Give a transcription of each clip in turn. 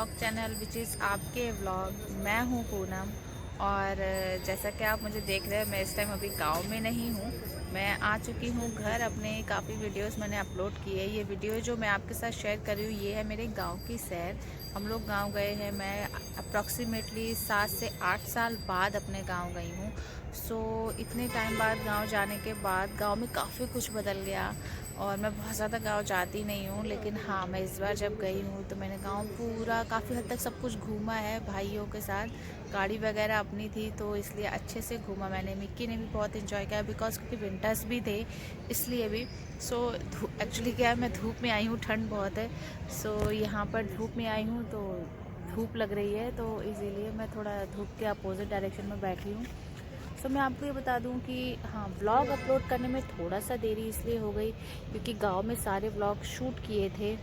Vlog channel which is आपके vlog. मैं हूँ पूनम और जैसा कि आप मुझे देख रहे हैं मैं इस टाइम अभी गांव में नहीं हूँ। मैं आ चुकी हूँ घर। अपने काफ़ी वीडियोस मैंने अपलोड किए हैं। ये वीडियो जो मैं आपके साथ शेयर कर रही हूँ ये है मेरे गांव की सैर। हम लोग गांव गए हैं। मैं अप्रॉक्सीमेटली 7 से 8 साल बाद अपने गांव गई हूँ। सो इतने टाइम बाद गांव जाने के बाद गांव में काफ़ी कुछ बदल गया और मैं बहुत ज़्यादा गांव जाती नहीं हूँ, लेकिन हाँ मैं इस बार जब गई हूँ तो मैंने गांव पूरा काफ़ी हद तक सब कुछ घूमा है भाइयों के साथ। गाड़ी वगैरह अपनी थी तो इसलिए अच्छे से घूमा मैंने। मिक्की ने भी बहुत इन्जॉय किया बिकॉज क्योंकि विंटर्स भी थे इसलिए भी। सो एक्चुअली क्या है, मैं धूप में आई हूँ, ठंड बहुत है। सो यहाँ पर धूप में आई हूँ तो धूप लग रही है तो इसीलिए मैं थोड़ा धूप के अपोजिट डायरेक्शन में बैठी हूँ। सो मैं आपको ये बता दूं कि हाँ व्लॉग अपलोड करने में थोड़ा सा देरी इसलिए हो गई क्योंकि गांव में सारे व्लॉग शूट किए थे।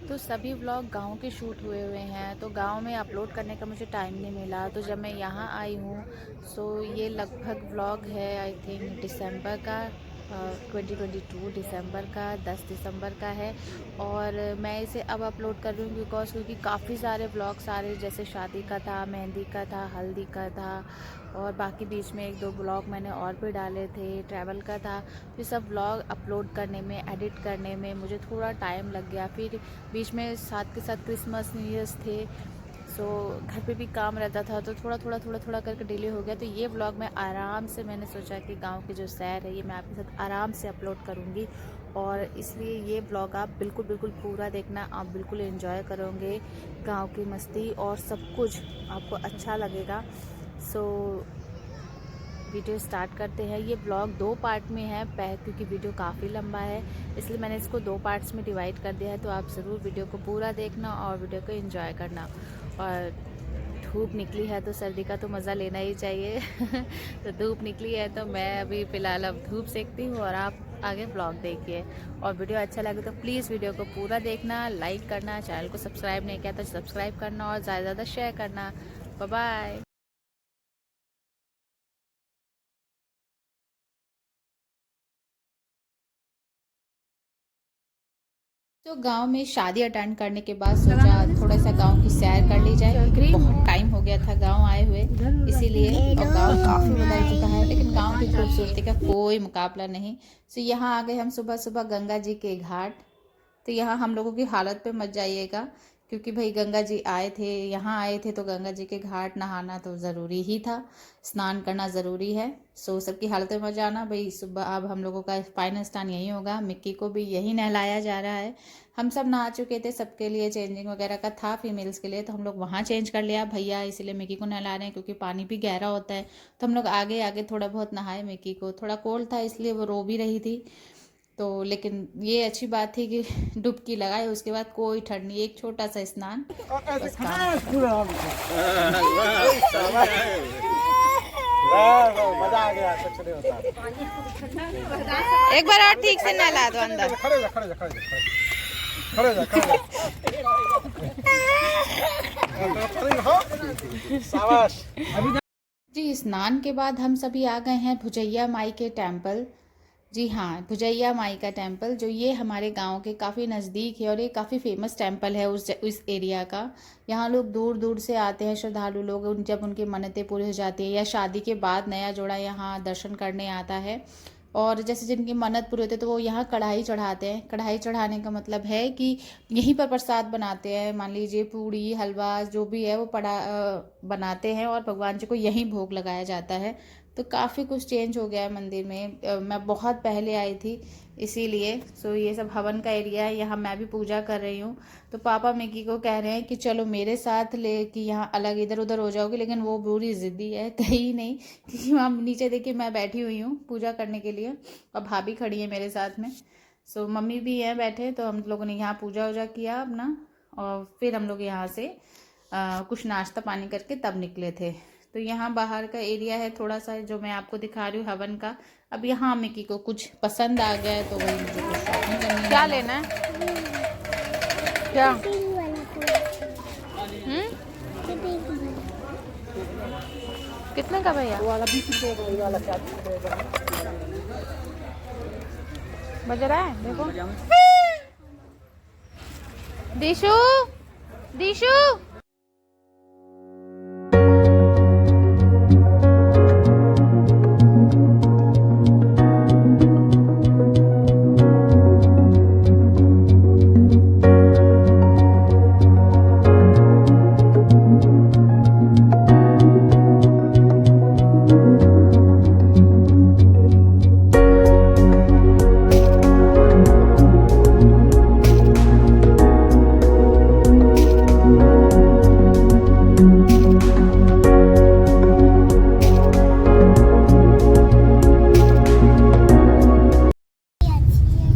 तो सभी व्लॉग गांव के शूट हुए हुए हैं तो गांव में अपलोड करने का मुझे टाइम नहीं मिला। तो जब मैं यहाँ आई हूँ सो ये लगभग व्लॉग है आई थिंक दिसंबर का, 2022 दिसंबर का, 10 दिसंबर का है। और मैं इसे अब अपलोड कर रही हूँ बिकॉज क्योंकि काफ़ी सारे व्लॉग्स आ रहे जैसे शादी का था, मेहंदी का था, हल्दी का था और बाकी बीच में एक दो व्लॉग मैंने और भी डाले थे, ट्रैवल का था। ये सब व्लॉग अपलोड करने में, एडिट करने में मुझे थोड़ा टाइम लग गया। फिर बीच में साथ के साथ क्रिसमस न्यू ईयर्स थे सो घर पे भी काम रहता था तो थोड़ा करके डिले हो गया। तो ये व्लॉग मैं आराम से, मैंने सोचा कि गांव की जो सैर है ये मैं आपके साथ आराम से अपलोड करूंगी और इसलिए ये व्लॉग आप बिल्कुल पूरा देखना। आप बिल्कुल एंजॉय करोगे गांव की मस्ती और सब कुछ आपको अच्छा लगेगा। सो वीडियो स्टार्ट करते हैं। ये ब्लॉग 2 पार्ट में है क्योंकि वीडियो काफ़ी लंबा है इसलिए मैंने इसको 2 पार्ट्स में डिवाइड कर दिया है। तो आप ज़रूर वीडियो को पूरा देखना और वीडियो को एंजॉय करना। और धूप निकली है तो सर्दी का तो मज़ा लेना ही चाहिए तो धूप निकली है तो मैं अभी फ़िलहाल अब धूप सेकती हूँ और आप आगे ब्लॉग देखिए। और वीडियो अच्छा लगे तो प्लीज़ वीडियो को पूरा देखना, लाइक करना, चैनल को सब्सक्राइब नहीं किया तो सब्सक्राइब करना और ज़्यादा से ज़्यादा शेयर करना। Bye bye. तो गांव में शादी अटेंड करने के बाद सोचा थोड़ा सा गांव की सैर कर ली जाए क्योंकि बहुत टाइम हो गया था गांव आए हुए इसीलिए। और गांव काफ़ी बदल चुका है लेकिन गांव की खूबसूरती का कोई मुकाबला नहीं। तो यहाँ आ गए हम सुबह सुबह गंगा जी के घाट। तो यहाँ हम लोगों की हालत पे मत जाइएगा क्योंकि भाई गंगा जी आए थे, यहाँ आए थे तो गंगा जी के घाट नहाना तो ज़रूरी ही था, स्नान करना ज़रूरी है। सो सबकी हालत में मत जाना भाई। सुबह अब हम लोगों का फाइनल स्नान यही होगा। मिक्की को भी यही नहलाया जा रहा है। हम सब नहा चुके थे, सबके लिए चेंजिंग वगैरह का था फीमेल्स के लिए तो हम लोग वहाँ चेंज कर लिया भैया, इसीलिए मिक्की को नहला रहे हैं क्योंकि पानी भी गहरा होता है। तो हम लोग आगे आगे थोड़ा बहुत नहाए। मिक्की को थोड़ा कोल्ड था इसलिए वो रो भी रही थी। तो लेकिन ये अच्छी बात थी कि डुबकी लगाए उसके बाद कोई ठंड नहीं, एक छोटा सा स्नान बस काम मजा आ गया। कुछ नहीं होता। एक बार और ठीक से नहला दो अंदर। खड़े जा खड़े जा खड़े जा खड़े जा खड़े जा। शाबाश। जी स्नान के बाद हम सभी आ गए हैं भुजैया माई के टेम्पल। जी हाँ, भुजैया माई का टेम्पल जो ये हमारे गांव के काफ़ी नज़दीक है और ये काफ़ी फेमस टेम्पल है उस एरिया का। यहाँ लोग दूर दूर से आते हैं श्रद्धालु लोग, जब उनकी मन्नतें पूरी हो जाती है या शादी के बाद नया जोड़ा यहाँ दर्शन करने आता है। और जैसे जिनकी मन्नत पूरी होती है तो वो यहाँ कढ़ाई चढ़ाते हैं। कढ़ाई चढ़ाने का मतलब है कि यहीं पर प्रसाद बनाते हैं। मान लीजिए पूड़ी हलवा जो भी है वो बनाते हैं और भगवान जी को यहीं भोग लगाया जाता है। तो काफ़ी कुछ चेंज हो गया है मंदिर में। मैं बहुत पहले आई थी इसीलिए। सो ये सब हवन का एरिया है, यहाँ मैं भी पूजा कर रही हूँ। तो पापा मिकी को कह रहे हैं कि चलो मेरे साथ ले कि यहाँ अलग इधर उधर हो जाओगे, लेकिन वो पूरी ज़िद्दी है, कहीं नहीं। क्योंकि वहाँ नीचे देखिए मैं बैठी हुई हूँ पूजा करने के लिए और भाभी खड़ी है मेरे साथ में। सो मम्मी भी हैं बैठे। तो हम लोगों ने यहाँ पूजा वूजा किया अपना और फिर हम लोग यहाँ से कुछ नाश्ता पानी करके तब निकले थे। तो यहाँ बाहर का एरिया है थोड़ा सा जो मैं आपको दिखा रही हूँ हवन का। अब यहाँ मिकी को कुछ पसंद आ गया है तो वही मुझे कुछ शॉपिंग करनी है। क्या लेना है? क्या? कितने का भैया? वाला 20 रुपये का, ये वाला 40 रुपये का बज रहा है देखो। दिशु दिशु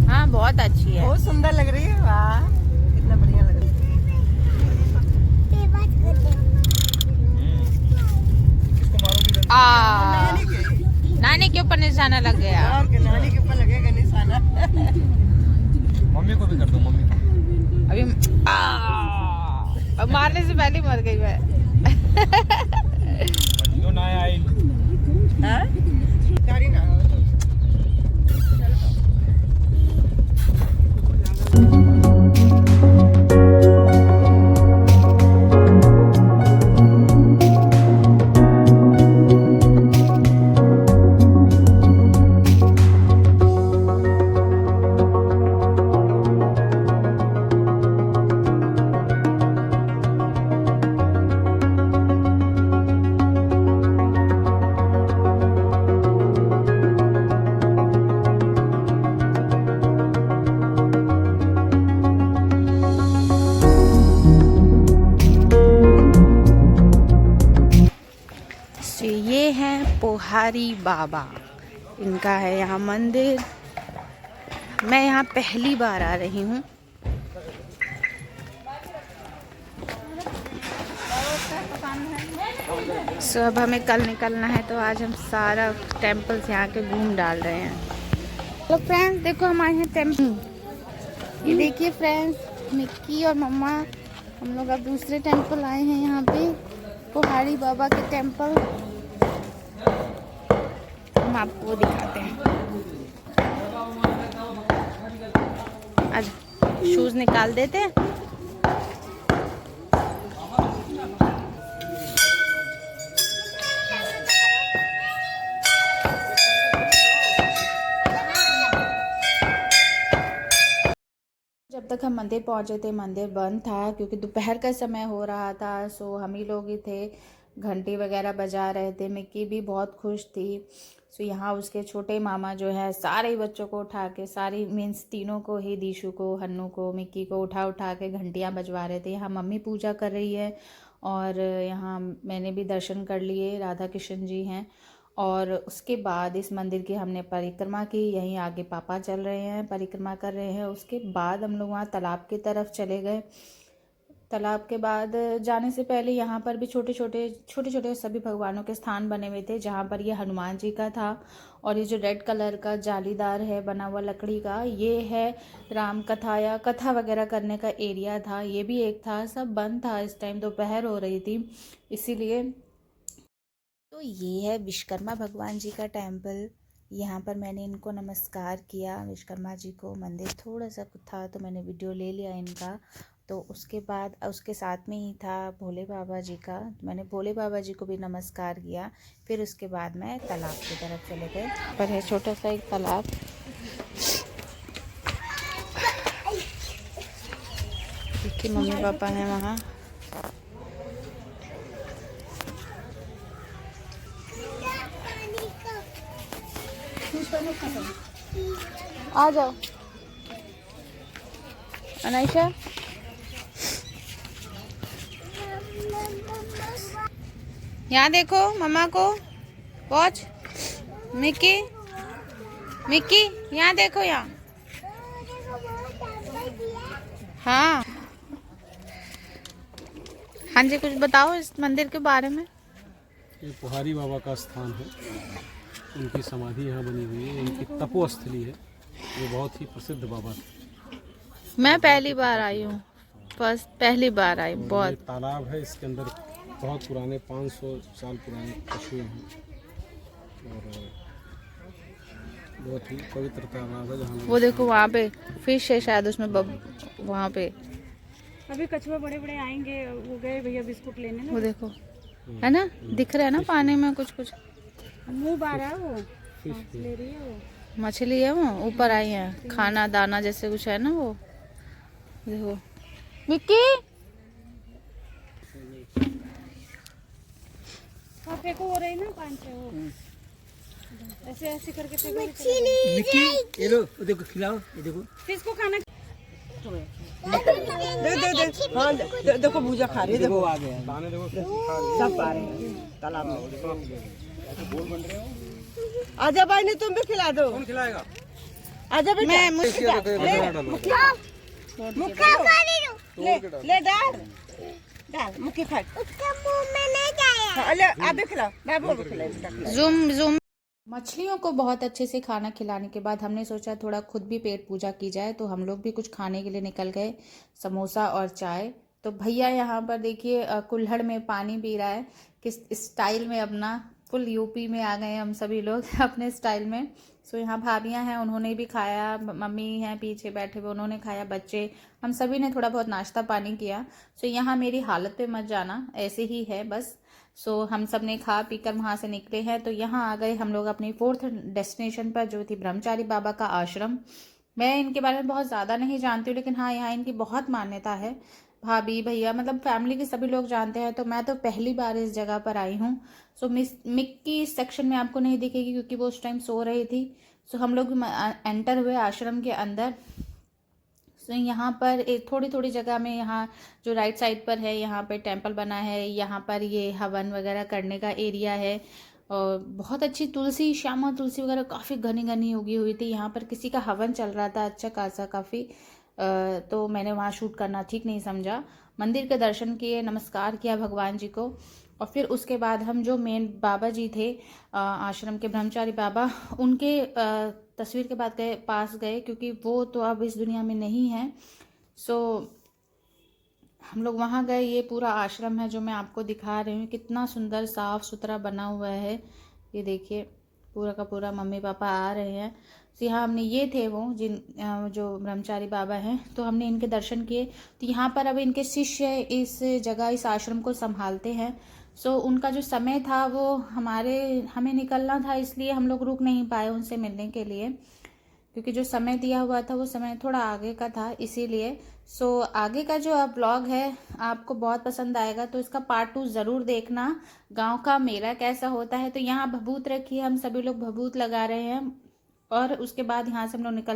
हाँ बहुत अच्छी है। बहुत सुंदर लग रही है। वाह कितना बढ़िया लग रही है। नानी के ऊपर निशाना लग गया। और के नानी के ऊपर लगेगा निशाना। मम्मी को भी कर दो, मम्मी को। अभी अब मारने से पहले मर गई मैं। जो ना आई हाँ? गाड़ी ना ये हैं पोहारी बाबा, इनका है यहाँ मंदिर। मैं यहाँ पहली बार आ रही हूँ। सो अब हमें कल निकलना है, तो आज हम सारा टेम्पल्स यहाँ के घूम डाल रहे हैं। तो फ्रेंड्स देखो हम आए हैं टेम्पल। ये देखिए फ्रेंड्स, मिक्की और मम्मा हम लोग अब दूसरे टेम्पल आए हैं यहाँ पे, पोहारी बाबा के टेम्पल। हम आपको दिखाते हैं। आज शूज निकाल देते हैं। जब तक हम मंदिर पहुंचे थे, मंदिर बंद था क्योंकि दोपहर का समय हो रहा था। सो हम ही लोग ही थे, घंटी वगैरह बजा रहे थे। मिक्की भी बहुत खुश थी। सो यहाँ उसके छोटे मामा जो है सारे बच्चों को उठा के, सारी मीन्स तीनों को ही, दीशु को, हन्नू को, मिक्की को उठा उठा के घंटियाँ बजवा रहे थे। यहाँ मम्मी पूजा कर रही है और यहाँ मैंने भी दर्शन कर लिए, राधा कृष्ण जी हैं। और उसके बाद इस मंदिर की हमने परिक्रमा की। यहीं आगे पापा चल रहे हैं, परिक्रमा कर रहे हैं। उसके बाद हम लोग वहाँ तालाब की तरफ चले गए। तालाब के बाद जाने से पहले यहाँ पर भी छोटे छोटे सभी भगवानों के स्थान बने हुए थे, जहाँ पर ये हनुमान जी का था। और ये जो रेड कलर का जालीदार है बना हुआ लकड़ी का, ये है राम कथा या कथा वगैरह करने का एरिया था। ये भी एक था, सब बंद था इस टाइम, दोपहर हो रही थी इसीलिए। तो ये है विश्वकर्मा भगवान जी का टेम्पल। यहाँ पर मैंने इनको नमस्कार किया, विश्वकर्मा जी को। मंदिर थोड़ा सा था तो मैंने वीडियो ले लिया इनका। तो उसके बाद उसके साथ में ही था भोले बाबा जी का, मैंने भोले बाबा जी को भी नमस्कार किया। फिर उसके बाद मैं तालाब की तरफ चले गए। पर है छोटा सा एक तालाब। देखिए मम्मी पापा हैं वहाँ। आ जाओ अनाइशा। यहाँ देखो मम्मा को, वॉच मिक्की, मिक्की यहाँ देखो, यहाँ। हाँ हाँ जी, कुछ बताओ इस मंदिर के बारे में। ये पोहारी बाबा का स्थान है, उनकी समाधि यहाँ बनी हुई है, इनकी तपोस्थली है। ये बहुत ही प्रसिद्ध बाबा थे। मैं पहली बार आई हूँ, पहली बार आई। बहुत तालाब है, इसके अंदर बहुत पुराने 500 साल पुराने पशु हैं और बहुत ही पवित्र तालाब है। जहाँ वो देखो वहाँ पे फिश है शायद उसमें, वहाँ पे अभी कछुआ बड़े बड़े आएंगे, वो गए भैया बिस्कुट लेने ना। वो देखो, है ना, दिख रहा है ना पानी में कुछ कुछ मुंह बाहर है वो, सांस ले रही है वो। मछली है, वो ऊपर आई है, खाना दाना जैसे कुछ है ना वो। देखो मिक्की, हाँ फेंको हो रही ना पानी से वो, ऐसे ऐसे करके फेंको। मिक्की ये लो देखो खिलाओ, ये देखो फिश को खाना देख हाँ देखो भूजा खा रही है, देखो आ गया सब आ रहे हैं तालाब में। आजा भाई ने तुम भी खिला दो। कौन खिलाएगा? आजा बेटा, मैं ले डाल मुक्की खा, उसका मुंह में नहीं जाया। ले आप भी खिलाओ, बाबू को खिलाओ। Zoom zoom. मछलियों को बहुत अच्छे से खाना खिलाने के बाद हमने सोचा थोड़ा खुद भी पेट पूजा की जाए, तो हम लोग भी कुछ खाने के लिए निकल गए, समोसा और चाय। तो भैया यहाँ पर देखिए कुल्हड़ में पानी पी रहा है, किस स्टाइल में, अपना फुल यूपी में आ गए हम सभी लोग अपने स्टाइल में। सो यहाँ भाभियाँ हैं, उन्होंने भी खाया, मम्मी हैं पीछे बैठे हुए, उन्होंने खाया, बच्चे, हम सभी ने थोड़ा बहुत नाश्ता पानी किया। सो यहाँ मेरी हालत पे मत जाना, ऐसे ही है बस। सो हम सब ने खा पी कर वहाँ से निकले हैं। तो यहाँ आ गए हम लोग अपनी 4th डेस्टिनेशन पर, जो थी ब्रह्मचारी बाबा का आश्रम। मैं इनके बारे में बहुत ज़्यादा नहीं जानती हूँ, लेकिन हाँ यहाँ इनकी बहुत मान्यता है। भाभी भैया मतलब फैमिली के सभी लोग जानते हैं। तो मैं तो पहली बार इस जगह पर आई हूँ। सो मिक्की इस सेक्शन में आपको नहीं दिखेगी क्योंकि वो उस टाइम सो रही थी। सो हम लोग एंटर हुए आश्रम के अंदर। सो यहाँ पर एक थोड़ी थोड़ी जगह में, यहाँ जो राइट साइड पर है, यहाँ पे टेंपल बना है, यहाँ पर ये हवन वगैरह करने का एरिया है। और बहुत अच्छी तुलसी, श्यामा तुलसी वगैरह काफ़ी घनी घनी उगी हुई थी। यहाँ पर किसी का हवन चल रहा था अच्छा खासा काफ़ी। तो मैंने वहाँ शूट करना ठीक नहीं समझा। मंदिर के दर्शन किए, नमस्कार किया भगवान जी को, और फिर उसके बाद हम जो मेन बाबा जी थे आश्रम के, ब्रह्मचारी बाबा, उनके तस्वीर के बाद पास गए क्योंकि वो तो अब इस दुनिया में नहीं है। सो हम लोग वहाँ गए। ये पूरा आश्रम है जो मैं आपको दिखा रही हूँ, कितना सुंदर साफ़ सुथरा बना हुआ है। ये देखिए पूरा का पूरा, मम्मी पापा आ रहे हैं। तो यहाँ हमने, ये थे वो जो ब्रह्मचारी बाबा हैं, तो हमने इनके दर्शन किए। तो यहाँ पर अब इनके शिष्य इस जगह, इस आश्रम को संभालते हैं। सो उनका जो समय था वो हमें निकलना था, इसलिए हम लोग रुक नहीं पाए उनसे मिलने के लिए, क्योंकि जो समय दिया हुआ था वो समय थोड़ा आगे का था, इसीलिए। सो आगे का जो ब्लॉग है आपको बहुत पसंद आएगा, तो इसका पार्ट 2 ज़रूर देखना। गांव का मेला कैसा होता है। तो यहाँ भभूत रखी है, हम सभी लोग भभूत लगा रहे हैं, और उसके बाद यहाँ से हम लोग निकल